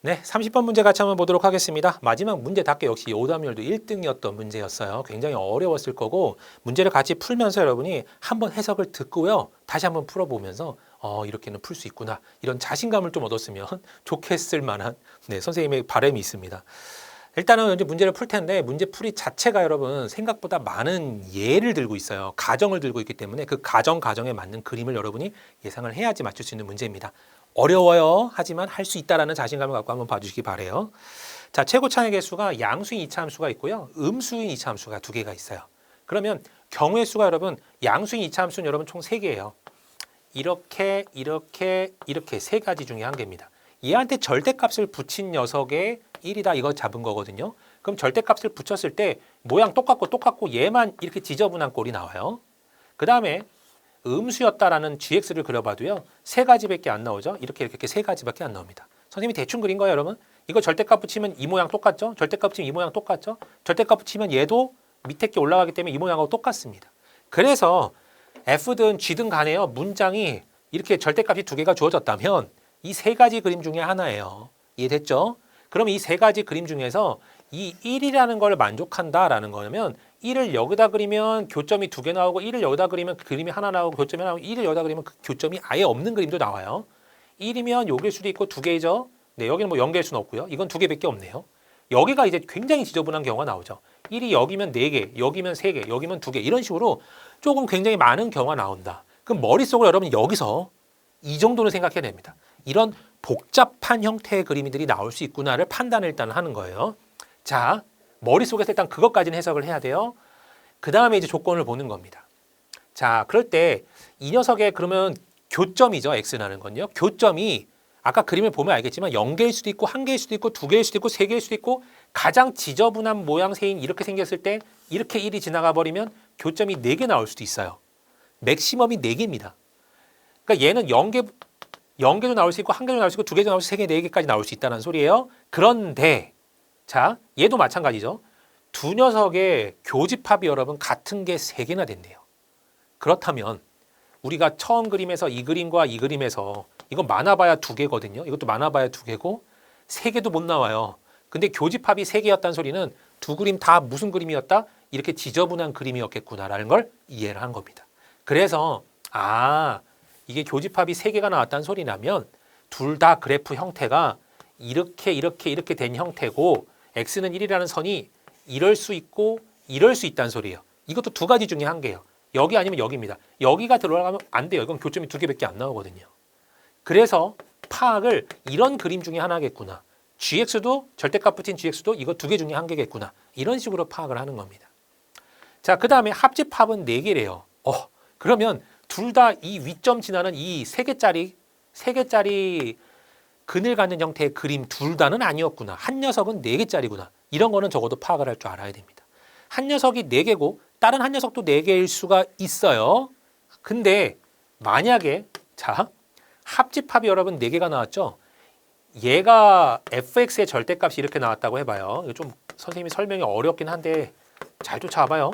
네, 30번 문제 같이 한번 보도록 하겠습니다. 마지막 문제답게 역시 오답률도 1등이었던 문제였어요. 굉장히 어려웠을 거고 문제를 같이 풀면서 여러분이 한번 해석을 듣고요. 다시 한번 풀어보면서 이렇게는 풀 수 있구나. 이런 자신감을 좀 얻었으면 좋겠을 만한 선생님의 바람이 있습니다. 일단은 이제 문제를 풀 텐데 문제 풀이 자체가 여러분 생각보다 많은 예를 들고 있어요. 가정을 들고 있기 때문에 그 가정에 맞는 그림을 여러분이 예상을 해야지 맞출 수 있는 문제입니다. 어려워요. 하지만 할 수 있다라는 자신감을 갖고 한번 봐주시기 바래요. 자, 최고 차의 개수가 양수인 이차 함수가 있고요. 음수인 이차 함수가 두 개가 있어요. 그러면 경우의 수가 여러분 양수인 이차 함수는 여러분 총 3개예요. 이렇게 세 가지 중에 한 개입니다. 얘한테 절대값을 붙인 녀석의 1이다 이거 잡은 거거든요. 그럼 절대값을 붙였을 때 모양 똑같고 얘만 이렇게 지저분한 꼴이 나와요. 그 다음에 음수였다라는 gx를 그려봐도요. 3가지밖에 안 나오죠. 이렇게 3가지밖에 안 나옵니다. 선생님이 대충 그린 거예요, 여러분. 이거 절대값 붙이면 이 모양 똑같죠? 절대값 붙이면 이 모양 똑같죠? 절대값 붙이면 얘도 밑에 게 올라가기 때문에 이 모양하고 똑같습니다. 그래서 F든 G든 간에요. 문장이 이렇게 절대값이 2개가 주어졌다면 이 3가지 그림 중에 하나예요. 이해됐죠? 그럼 이 3가지 그림 중에서 이 1이라는 걸 만족한다라는 거면 1을 여기다 그리면 교점이 2개 나오고 1을 여기다 그리면 그림이 하나 나오고 교점이 나오고 1을 여기다 그리면 그 교점이 아예 없는 그림도 나와요. 1이면 여길 수도 있고 2개죠. 네, 여기는 뭐 0개일 수는 없고요. 이건 2개밖에 없네요. 여기가 이제 굉장히 지저분한 경우가 나오죠. 1이 여기면 4개, 여기면 3개, 여기면 2개 이런 식으로 조금 굉장히 많은 경우가 나온다. 그럼 머릿속으로 여러분 여기서 이 정도는 생각해야 됩니다. 이런 복잡한 형태의 그림들이 나올 수 있구나를 판단을 일단 하는 거예요. 자, 머릿속에서 일단 그것까지는 해석을 해야 돼요. 그 다음에 이제 조건을 보는 겁니다. 자, 그럴 때 이 녀석의 그러면 교점이죠. x라는 건요. 교점이 아까 그림을 보면 알겠지만 0개일 수도 있고 1개일 수도 있고 2개일 수도 있고 3개일 수도 있고 가장 지저분한 모양새인 이렇게 생겼을 때 이렇게 1이 지나가 버리면 교점이 4개 나올 수도 있어요. 맥시멈이 4개입니다. 그러니까 얘는 0개도 나올 수 있고 1개도 나올 수 있고 2개도 나올 수 있고 3개, 4개까지 나올 수 있다는 소리예요. 그런데 자, 얘도 마찬가지죠. 두 녀석의 교집합이 여러분 같은 게 3개나 된대요. 그렇다면 우리가 처음 그림에서 이 그림과 이 그림에서 이거 많아봐야 2개거든요. 이것도 많아봐야 2개고 3개도 못 나와요. 근데 교집합이 3개였다는 소리는 두 그림 다 무슨 그림이었다? 이렇게 지저분한 그림이었겠구나라는 걸 이해를 한 겁니다. 그래서 이게 교집합이 3개가 나왔다는 소리라면 둘 다 그래프 형태가 이렇게 된 형태고 x는 1이라는 선이 이럴 수 있고 이럴 수 있다는 소리예요. 이것도 2가지 중에 한 개예요. 여기 아니면 여기입니다. 여기가 들어가면 안 돼요. 이건 교점이 2개밖에 안 나오거든요. 그래서 파악을 이런 그림 중에 하나겠구나. gx도 절대값 붙인 gx도 이거 2개 중에 한 개겠구나. 이런 식으로 파악을 하는 겁니다. 자, 그 다음에 합집합은 4개래요. 그러면 둘 다 이 위점 지나는 이 3개짜리 근을 갖는 형태의 그림 둘 다는 아니었구나. 한 녀석은 4개짜리구나. 이런 거는 적어도 파악을 할 줄 알아야 됩니다. 한 녀석이 4개고 다른 한 녀석도 4개일 수가 있어요. 근데 만약에 자, 합집합이 여러분 4개가 나왔죠. 얘가 fx의 절대값이 이렇게 나왔다고 해봐요. 이거 좀 선생님이 설명이 어렵긴 한데 잘 쫓아와봐요.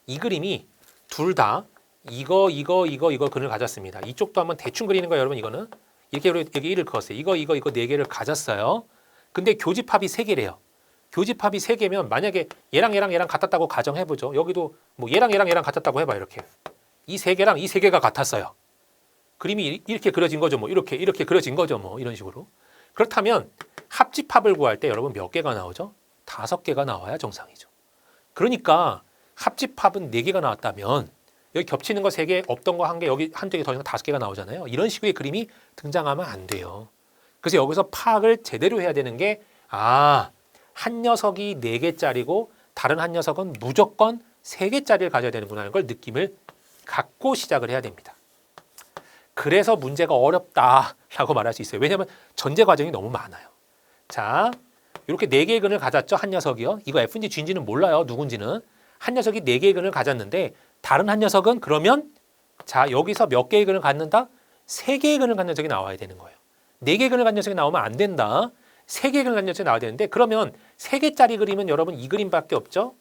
이 그림이 둘 다 이거 근을 가졌습니다. 이쪽도 한번 대충 그리는 거예요, 여러분. 이거는 이렇게 여기 1을 그었어요. 이거 4개를 가졌어요. 근데 교집합이 3개래요. 교집합이 3개면 만약에 얘랑 같았다고 가정해보죠. 여기도 뭐 얘랑 같았다고 해봐요. 이렇게 이 3개랑 이 3개가 같았어요. 그림이 이렇게 그려진 거죠. 뭐 이렇게 그려진 거죠. 뭐 이런 식으로. 그렇다면 합집합을 구할 때 여러분 몇 개가 나오죠? 5개가 나와야 정상이죠. 그러니까 합집합은 4개가 나왔다면 여기 겹치는 거 3개, 없던 거 1개, 여기 한두 개 더 있는 거 5개가 나오잖아요. 이런 식의 그림이 등장하면 안 돼요. 그래서 여기서 파악을 제대로 해야 되는 게 한 녀석이 4개짜리고 다른 한 녀석은 무조건 3개짜리를 가져야 되는구나 하는 걸 느낌을 갖고 시작을 해야 됩니다. 그래서 문제가 어렵다라고 말할 수 있어요. 왜냐하면 전제 과정이 너무 많아요. 자, 이렇게 4개의 근을 가졌죠. 한 녀석이요. 이거 F인지 G인지는 몰라요. 누군지는. 한 녀석이 4개의 근을 가졌는데 다른 한 녀석은 그러면 자, 여기서 몇 개의 근을 갖는다? 3개의 근을 갖는 녀석이 나와야 되는 거예요. 4개의 근을 갖는 녀석이 나오면 안 된다. 3개의 근을 갖는 녀석이 나와야 되는데 그러면 3개짜리 그림은 여러분 이 그림밖에 없죠?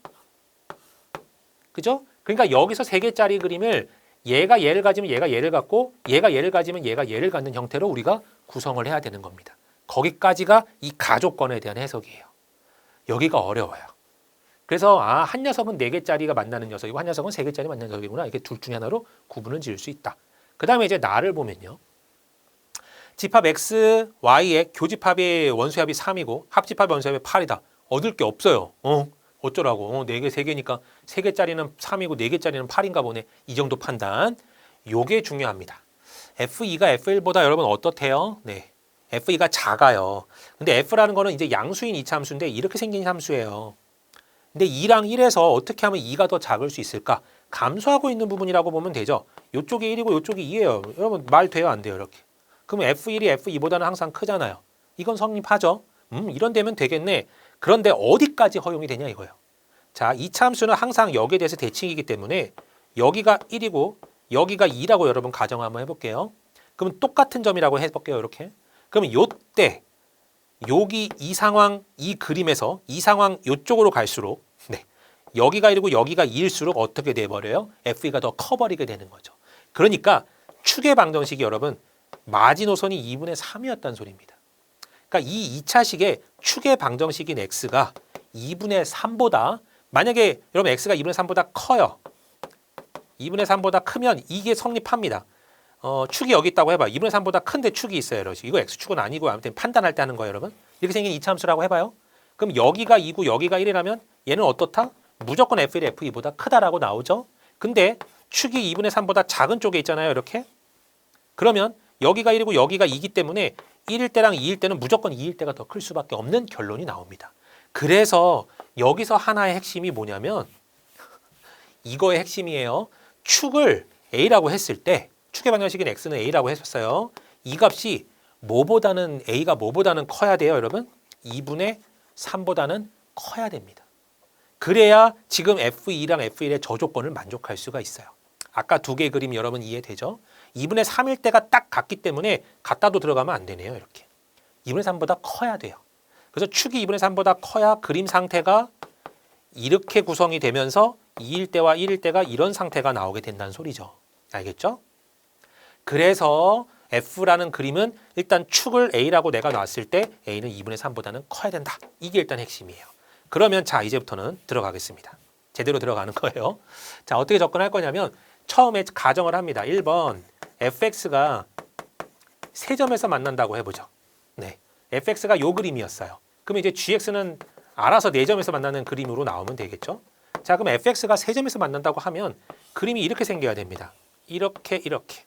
그죠? 그러니까 여기서 3개짜리 그림을 얘가 얘를 가지면 얘가 얘를 갖고 얘가 얘를 가지면 얘가 얘를 갖는 형태로 우리가 구성을 해야 되는 겁니다. 거기까지가 이 가조건에 대한 해석이에요. 여기가 어려워요. 그래서 한 녀석은 4개짜리가 만나는 녀석이고 한 녀석은 3개짜리 만나는 녀석이구나. 이게 둘 중에 하나로 구분을 지을 수 있다. 그 다음에 이제 나를 보면요. 집합 x, y의 교집합의 원수합이 3이고 합집합의 원수합이 8이다. 얻을 게 없어요. 어쩌라고. 4개, 3개니까 3개짜리는 3이고 4개짜리는 8인가 보네. 이 정도 판단. 요게 중요합니다. F2가 F1보다 여러분 어떻대요? 네. F2가 작아요. 근데 F라는 거는 이제 양수인 이차함수인데 이렇게 생긴 함수예요. 근데 2랑 1에서 어떻게 하면 2가 더 작을 수 있을까? 감소하고 있는 부분이라고 보면 되죠. 요쪽이 1이고 요쪽이 2예요. 여러분 말 돼요? 안 돼요? 이렇게. 그럼 F1이 F2보다는 항상 크잖아요. 이건 성립하죠. 이런 되면 되겠네. 그런데 어디까지 허용이 되냐 이거예요. 자, 이차함수는 항상 여기에 대해서 대칭이기 때문에 여기가 1이고 여기가 2라고 여러분 가정 한번 해볼게요. 그러면 똑같은 점이라고 해볼게요. 이렇게. 그러면 요때 여기 이 상황, 이 그림에서 이 상황 요쪽으로 갈수록 네, 여기가 1이고 여기가 2일수록 어떻게 돼버려요? F2가 더 커버리게 되는 거죠. 그러니까 축의 방정식이 여러분 마지노선이 2분의 3이었다는 소리입니다. 그러니까 이 2차식의 축의 방정식인 x가 2분의 3보다 만약에 여러분 x가 2분의 3보다 커요. 2분의 3보다 크면 이게 성립합니다. 축이 여기 있다고 해봐. 2분의 3보다 큰데 축이 있어요. 이러지. 이거 x축은 아니고 아무튼 판단할 때 하는 거예요. 여러분. 이렇게 생긴 이차함수라고 해봐요. 그럼 여기가 2고 여기가 1이라면 얘는 어떻다? 무조건 F1, F2보다 크다라고 나오죠. 근데 축이 2분의 3보다 작은 쪽에 있잖아요. 이렇게. 그러면 여기가 1이고 여기가 2이기 때문에 1일 때랑 2일 때는 무조건 2일 때가 더 클 수밖에 없는 결론이 나옵니다. 그래서 여기서 하나의 핵심이 뭐냐면 이거의 핵심이에요. 축을 A라고 했을 때 축의 방정식인 X는 A라고 했었어요. 이 값이 뭐보다는 A가 뭐보다는 커야 돼요, 여러분? 2분의 3보다는 커야 됩니다. 그래야 지금 F2랑 F1의 저조건을 만족할 수가 있어요. 아까 두 개의 그림 여러분 이해되죠? 2분의 3일 때가 딱 같기 때문에 같다도 들어가면 안 되네요. 이렇게. 2분의 3보다 커야 돼요. 그래서 축이 2분의 3보다 커야 그림 상태가 이렇게 구성이 되면서 2일 때와 1일 때가 이런 상태가 나오게 된다는 소리죠. 알겠죠? 그래서 F라는 그림은 일단 축을 A라고 내가 놨을 때 A는 2분의 3보다는 커야 된다. 이게 일단 핵심이에요. 그러면 자 이제부터는 들어가겠습니다. 제대로 들어가는 거예요. 자 어떻게 접근할 거냐면 처음에 가정을 합니다. 1번 fx가 세 점에서 만난다고 해보죠. 네, fx가 요 그림이었어요. 그러면 이제 gx는 알아서 네 점에서 만나는 그림으로 나오면 되겠죠. 자 그럼 fx가 세 점에서 만난다고 하면 그림이 이렇게 생겨야 됩니다. 이렇게 이렇게.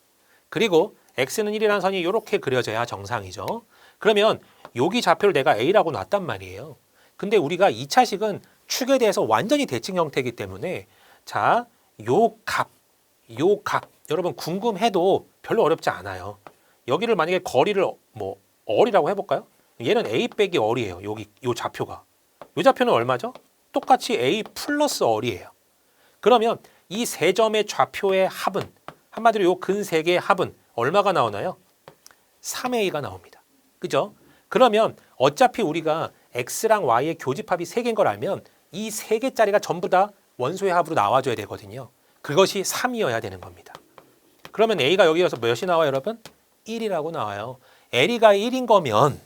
그리고 x는 1이라는 선이 이렇게 그려져야 정상이죠. 그러면 여기 좌표를 내가 a라고 놨단 말이에요. 근데 우리가 2차식은 축에 대해서 완전히 대칭 형태이기 때문에 자, 요 값 여러분 궁금해도 별로 어렵지 않아요. 여기를 만약에 거리를 뭐 얼이라고 해볼까요? 얘는 a 빼기 얼이에요. 여기 요 좌표가. 요 좌표는 얼마죠? 똑같이 a 플러스 얼이에요. 그러면 이 세 점의 좌표의 합은 한마디로 요 근 세 개의 합은 얼마가 나오나요? 3a가 나옵니다. 그죠? 그러면 어차피 우리가 x랑 y의 교집합이 3개인 걸 알면 이 3개짜리가 전부 다 원소의 합으로 나와줘야 되거든요. 그것이 3이어야 되는 겁니다. 그러면 a가 여기서 몇이 나와요, 여러분? 1이라고 나와요. L이가 1인 거면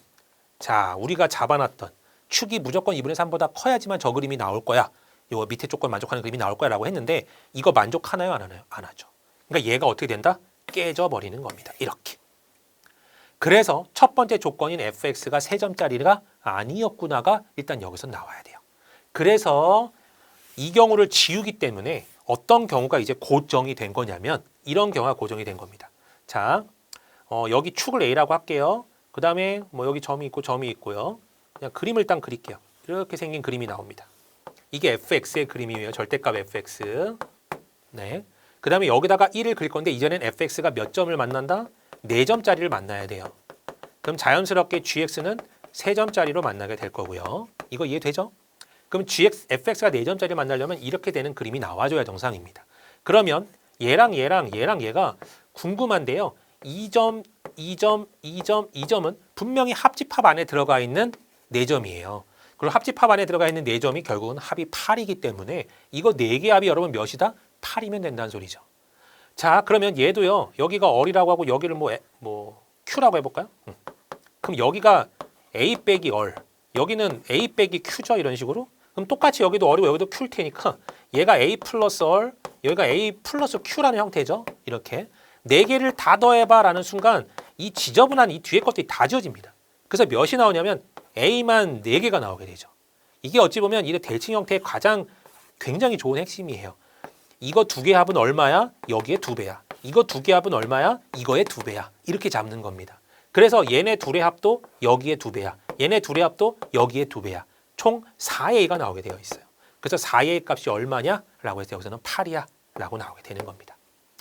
자 우리가 잡아놨던 축이 무조건 2분의 3보다 커야지만 저 그림이 나올 거야. 요 밑에 조건 만족하는 그림이 나올 거야 라고 했는데 이거 만족하나요? 안 하나요? 안 하죠. 그러니까 얘가 어떻게 된다? 깨져버리는 겁니다. 이렇게. 그래서 첫 번째 조건인 fx가 3점짜리가 아니었구나가 일단 여기서 나와야 돼요. 그래서 이 경우를 지우기 때문에 어떤 경우가 이제 고정이 된 거냐면 이런 경우가 고정이 된 겁니다. 자, 여기 축을 A라고 할게요. 그 다음에 뭐 여기 점이 있고 점이 있고요. 그냥 그림을 일단 그릴게요. 이렇게 생긴 그림이 나옵니다. 이게 fx의 그림이에요. 절대값 fx. 네. 그 다음에 여기다가 1을 그릴 건데 이제는 fx가 몇 점을 만난다? 4점짜리를 만나야 돼요. 그럼 자연스럽게 gx는 3점짜리로 만나게 될 거고요. 이거 이해되죠? 그럼 fx가 4점짜리 만나려면 이렇게 되는 그림이 나와줘야 정상입니다. 그러면 얘랑 얘가 궁금한데요. 2점, 2점, 2점, 2점은 분명히 합집합 안에 들어가 있는 4점이에요. 그리고 합집합 안에 들어가 있는 4점이 결국은 합이 8이기 때문에 이거 4개 합이 여러분 몇이다? 8이면 된다는 소리죠. 자, 그러면 얘도요. 여기가 얼이라고 하고 여기를 뭐 Q라고 해볼까요? 그럼 여기가 A 빼기 얼. 여기는 A 빼기 Q죠. 이런 식으로. 그럼 똑같이 여기도 얼이고 여기도 Q일 테니까 얘가 A 플러스 얼, 여기가 A 플러스 Q라는 형태죠. 이렇게. 네 개를 다 더해봐 라는 순간 이 지저분한 이 뒤에 것들이 다 지워집니다. 그래서 몇이 나오냐면 A만 4개가 나오게 되죠. 이게 어찌 보면 이 대칭 형태의 가장 굉장히 좋은 핵심이에요. 이거 두 개 합은 얼마야? 여기에 2배야. 이거 두 개 합은 얼마야? 이거의 2배야. 이렇게 잡는 겁니다. 그래서 얘네 둘의 합도 여기에 2배야. 얘네 둘의 합도 여기에 2배야. 총 4A가 나오게 되어 있어요. 그래서 4A 값이 얼마냐? 라고 해서 여기서는 8이야. 라고 나오게 되는 겁니다.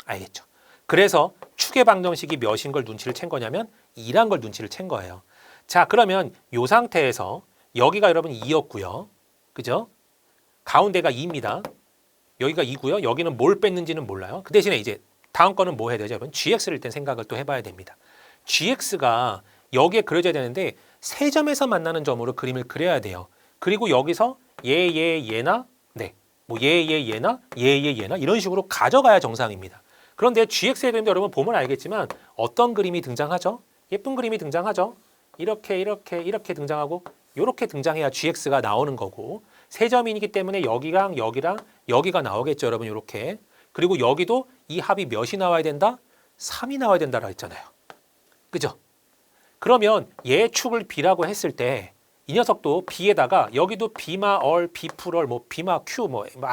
알겠죠? 그래서 축의 방정식이 몇인 걸 눈치를 챈 거냐면 2란 걸 눈치를 챈 거예요. 자, 그러면 이 상태에서 여기가 여러분 2였고요. 그죠? 가운데가 2입니다. 여기가 2고요. 여기는 뭘 뺐는지는 몰라요. 그 대신에 이제 다음 거는 뭐 해야 되죠? 여러분 GX를 일단 생각을 또 해봐야 됩니다. GX가 여기에 그려져야 되는데 세 점에서 만나는 점으로 그림을 그려야 돼요. 그리고 여기서 얘나 뭐 얘나 얘나 이런 식으로 가져가야 정상입니다. 그런데 GX의 그림도 여러분 보면 알겠지만 어떤 그림이 등장하죠? 예쁜 그림이 등장하죠. 이렇게 등장하고 이렇게 등장해야 GX가 나오는 거고 세 점이기 때문에 여기랑 여기가 나오겠죠, 여러분. 이렇게. 그리고 여기도 이 합이 몇이 나와야 된다? 3이 나와야 된다라고 했잖아요. 그죠? 그러면 얘 축을 B라고 했을 때 이 녀석도 B에다가 여기도 B마 얼, B 풀얼, 뭐 B마 Q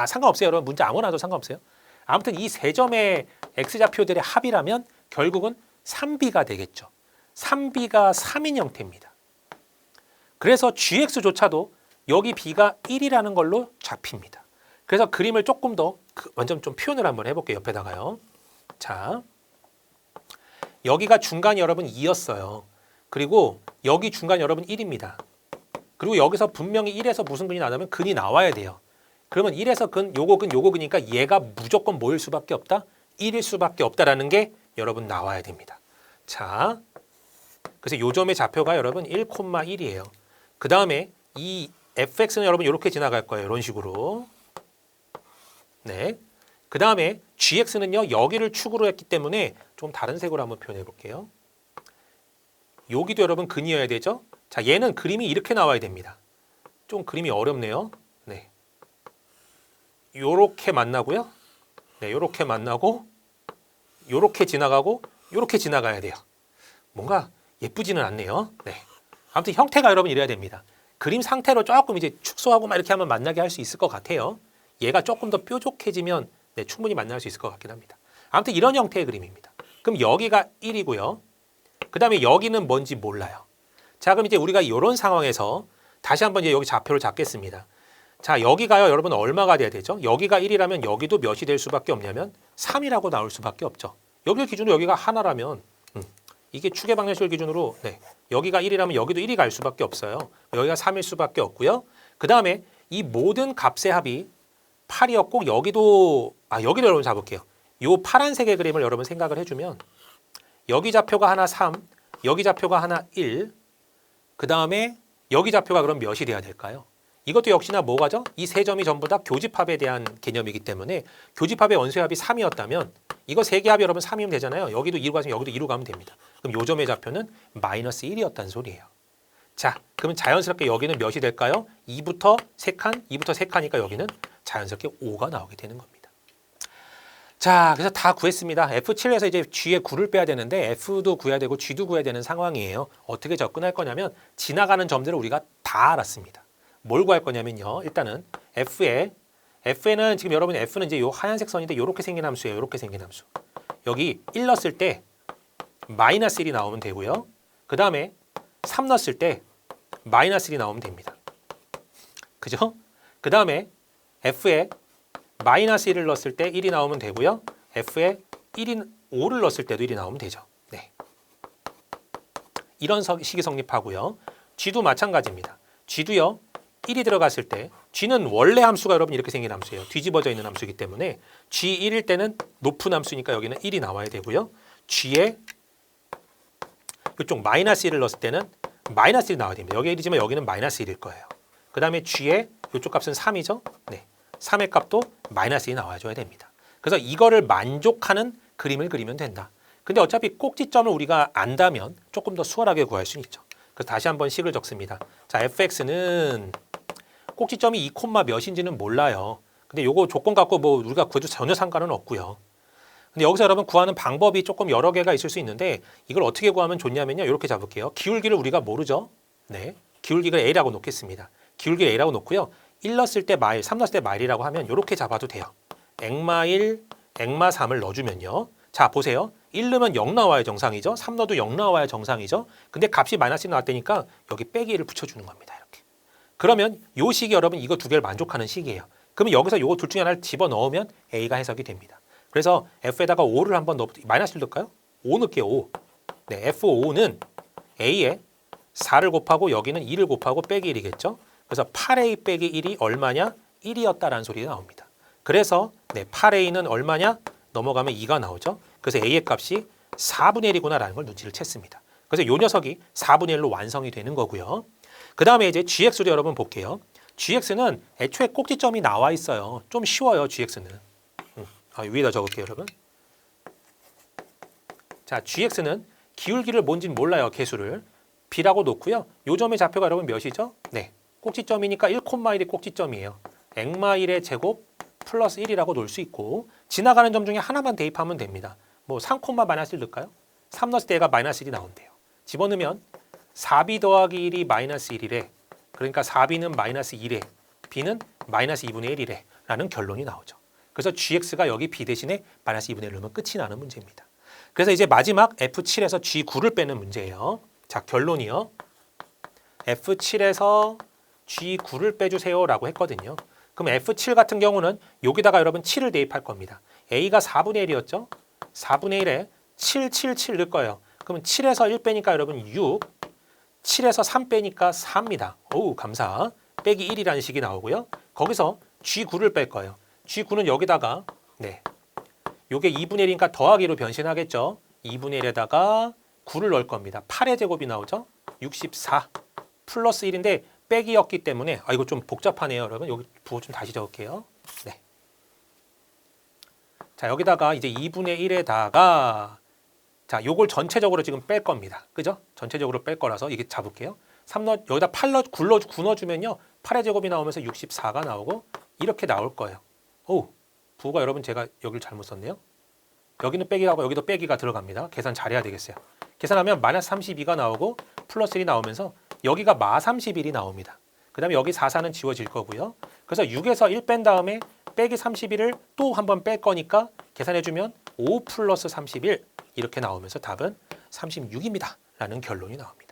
상관없어요. 여러분 문제 아무나 도 상관없어요. 아무튼 이 세 점의 X좌표들의 합이라면 결국은 3B가 되겠죠. 3B가 3인 형태입니다. 그래서 GX조차도 여기 B가 1이라는 걸로 잡힙니다. 그래서 그림을 조금 더 완전 좀 표현을 한번 해볼게요. 옆에다가요. 자, 여기가 중간이 여러분 2였어요. 그리고 여기 중간 여러분 1입니다. 그리고 여기서 분명히 1에서 무슨 근이 나오면 근이 나와야 돼요. 그러면 1에서 근, 요거 근이니까 얘가 무조건 뭐일 수밖에 없다? 1일 수밖에 없다라는 게 여러분 나와야 됩니다. 자, 그래서 요 점의 좌표가 여러분 1,1이에요. 그 다음에 이 fx는 여러분 이렇게 지나갈 거예요. 이런 식으로. 네. 그 다음에 gx는요. 여기를 축으로 했기 때문에 좀 다른 색으로 한번 표현해 볼게요. 여기도 여러분 근이어야 되죠. 자, 얘는 그림이 이렇게 나와야 됩니다. 좀 그림이 어렵네요. 네. 요렇게 만나고요. 네, 요렇게 만나고 요렇게 지나가고 요렇게 지나가야 돼요. 뭔가 예쁘지는 않네요. 네. 아무튼 형태가 여러분 이래야 됩니다. 그림 상태로 조금 이제 축소하고 막 이렇게 하면 만나게 할 수 있을 것 같아요. 얘가 조금 더 뾰족해지면 네, 충분히 만날 수 있을 것 같긴 합니다. 아무튼 이런 형태의 그림입니다. 그럼 여기가 1이고요. 그 다음에 여기는 뭔지 몰라요. 자, 그럼 이제 우리가 이런 상황에서 다시 한번 이제 여기 좌표를 잡겠습니다. 자, 여기가요, 여러분 얼마가 돼야 되죠? 여기가 1이라면 여기도 몇이 될 수밖에 없냐면 3이라고 나올 수밖에 없죠. 여기 기준으로 여기가 하나라면 이게 축의 방정식을 기준으로 네, 여기가 1이라면 여기도 1이 갈 수밖에 없어요. 여기가 3일 수밖에 없고요. 그 다음에 이 모든 값의 합이 8이었고 여기도 여러분 잡을게요. 요 파란색의 그림을 여러분 생각을 해주면 여기 좌표가 하나 3, 여기 좌표가 하나 1, 그 다음에 여기 좌표가 그럼 몇이 돼야 될까요? 이것도 역시나 뭐가죠? 이 세 점이 전부 다 교집합에 대한 개념이기 때문에 교집합의 원소의 합이 3이었다면 이거 세 개 합이 여러분 3이면 되잖아요. 여기도 2로 가면 여기도 2로 가면 됩니다. 그럼 요 점의 좌표는 마이너스 1이었다는 소리예요. 자, 그러면 자연스럽게 여기는 몇이 될까요? 2부터 3칸, 2부터 3칸이니까 여기는 자연스럽게 5가 나오게 되는 겁니다. 자, 그래서 다 구했습니다. F7에서 이제 G에 9를 빼야 되는데 F도 구해야 되고 G도 구해야 되는 상황이에요. 어떻게 접근할 거냐면 지나가는 점들을 우리가 다 알았습니다. 뭘 구할 거냐면요. 일단은 F에는 지금 여러분 F는 이제 요 하얀색 선인데 이렇게 생긴 함수예요. 이렇게 생긴 함수. 여기 1 넣었을 때 마이너스 1이 나오면 되고요. 그 다음에 3 넣었을 때 마이너스 1이 나오면 됩니다. 그죠? 그 다음에 F에 마이너스 1을 넣었을 때 1이 나오면 되고요. F에 5를 넣었을 때도 1이 나오면 되죠. 네. 이런 식이 성립하고요. G도 마찬가지입니다. G도요. 1이 들어갔을 때 G는 원래 함수가 여러분 이렇게 생긴 함수예요. 뒤집어져 있는 함수이기 때문에 G1일 때는 높은 함수니까 여기는 1이 나와야 되고요. G에 이쪽 마이너스 1을 넣었을 때는 마이너스 1이 나와야 됩니다. 여기 1이지만 여기는 마이너스 1일 거예요. 그 다음에 G에 이쪽 값은 3이죠. 네. 3의 값도 마이너스 1이 나와줘야 됩니다. 그래서 이거를 만족하는 그림을 그리면 된다. 근데 어차피 꼭지점을 우리가 안다면 조금 더 수월하게 구할 수는 있죠. 그래서 다시 한번 식을 적습니다. 자, fx는 꼭지점이 2 콤마 몇인지는 몰라요. 근데 요거 조건 갖고 뭐 우리가 구해도 전혀 상관은 없고요. 근데 여기서 여러분 구하는 방법이 조금 여러 개가 있을 수 있는데 이걸 어떻게 구하면 좋냐면요. 이렇게 잡을게요. 기울기를 우리가 모르죠. 네, 기울기를 a라고 놓겠습니다. 기울기를 a라고 놓고요. 1 넣었을 때 마일, 3 넣었을 때 마일이라고 하면 이렇게 잡아도 돼요. 액마 1, 액마 3을 넣어주면요. 자, 보세요. 1 넣으면 0 나와야 정상이죠. 3 넣어도 0 나와야 정상이죠. 근데 값이 마이너스 1 나왔다니까 여기 빼기 1을 붙여주는 겁니다. 이렇게. 그러면 요 식이 여러분 이거 두 개를 만족하는 식이에요. 그러면 여기서 요거 둘 중에 하나를 집어넣으면 a가 해석이 됩니다. 그래서 f에다가 5를 한번 넣어, 마이너스 1 넣을까요? 5 넣을게요. 5. 네, f5는 a에 4를 곱하고 여기는 2를 곱하고 빼기 1이겠죠. 그래서 8a 빼기 1이 얼마냐? 1이었다라는 소리가 나옵니다. 그래서 네, 8a는 얼마냐? 넘어가면 2가 나오죠. 그래서 a의 값이 4분의 1이구나라는 걸 눈치를 챘습니다. 그래서 요 녀석이 4분의 1로 완성이 되는 거고요. 그 다음에 이제 gx도 여러분 볼게요. gx는 애초에 꼭지점이 나와 있어요. 좀 쉬워요, gx는. 위에다 적을게요, 여러분. 자, gx는 기울기를 뭔지는 몰라요, 개수를. b라고 놓고요. 요 점의 좌표가 여러분 몇이죠? 네, 꼭지점이니까 1,1이 꼭지점이에요. 액마 1의 제곱 플러스 1이라고 놓을 수 있고 지나가는 점 중에 하나만 대입하면 됩니다. 뭐 3, 마이너스 1 넣을까요? 3 넣었을 때 얘가 마이너스 1이 나온대요. 집어넣으면 4b 더하기 1이 마이너스 1이래. 그러니까 4b는 마이너스 2래. b는 마이너스 2분의 1이래. 라는 결론이 나오죠. 그래서 gx가 여기 b 대신에 마이너스 2분의 1로 넣으면 끝이 나는 문제입니다. 그래서 이제 마지막 f7에서 g9를 빼는 문제예요. 자, 결론이요. f7에서 g9를 빼주세요 라고 했거든요. 그럼 f7 같은 경우는 여기다가 여러분 7을 대입할 겁니다. a가 4분의 1이었죠? 4분의 1에 7, 7, 7 넣을 거예요. 그러면 7에서 1 빼니까 여러분 6, 7에서 3 빼니까 4입니다. 오우, 감사. 빼기 1이라는 식이 나오고요. 거기서 g9를 뺄 거예요. g9는 여기다가 네, 요게 2분의 1이니까 더하기로 변신하겠죠. 2분의 1에다가 9를 넣을 겁니다. 8의 제곱이 나오죠. 64 플러스 1인데 빼기였기 때문에 이거 좀 복잡하네요, 여러분. 여기 부호 좀 다시 적을게요. 네. 자, 여기다가 이제 2분의 1에다가 자, 요걸 전체적으로 지금 뺄 겁니다. 그죠? 전체적으로 뺄 거라서 이게 잡을게요. 3 넣어, 여기다 8 넣어, 9 넣어주면요. 8의 제곱이 나오면서 64가 나오고 이렇게 나올 거예요. 오, 부호가 여러분 제가 여기를 잘못 썼네요. 여기는 빼기하고 여기도 빼기가 들어갑니다. 계산 잘해야 되겠어요. 계산하면 마이너스 32가 나오고 플러스 1이 나오면서 여기가 마 31이 나옵니다. 그 다음에 여기 4는 지워질 거고요. 그래서 6에서 1 뺀 다음에 빼기 31을 또 한번 뺄 거니까 계산해주면 5 플러스 31 이렇게 나오면서 답은 36입니다. 라는 결론이 나옵니다.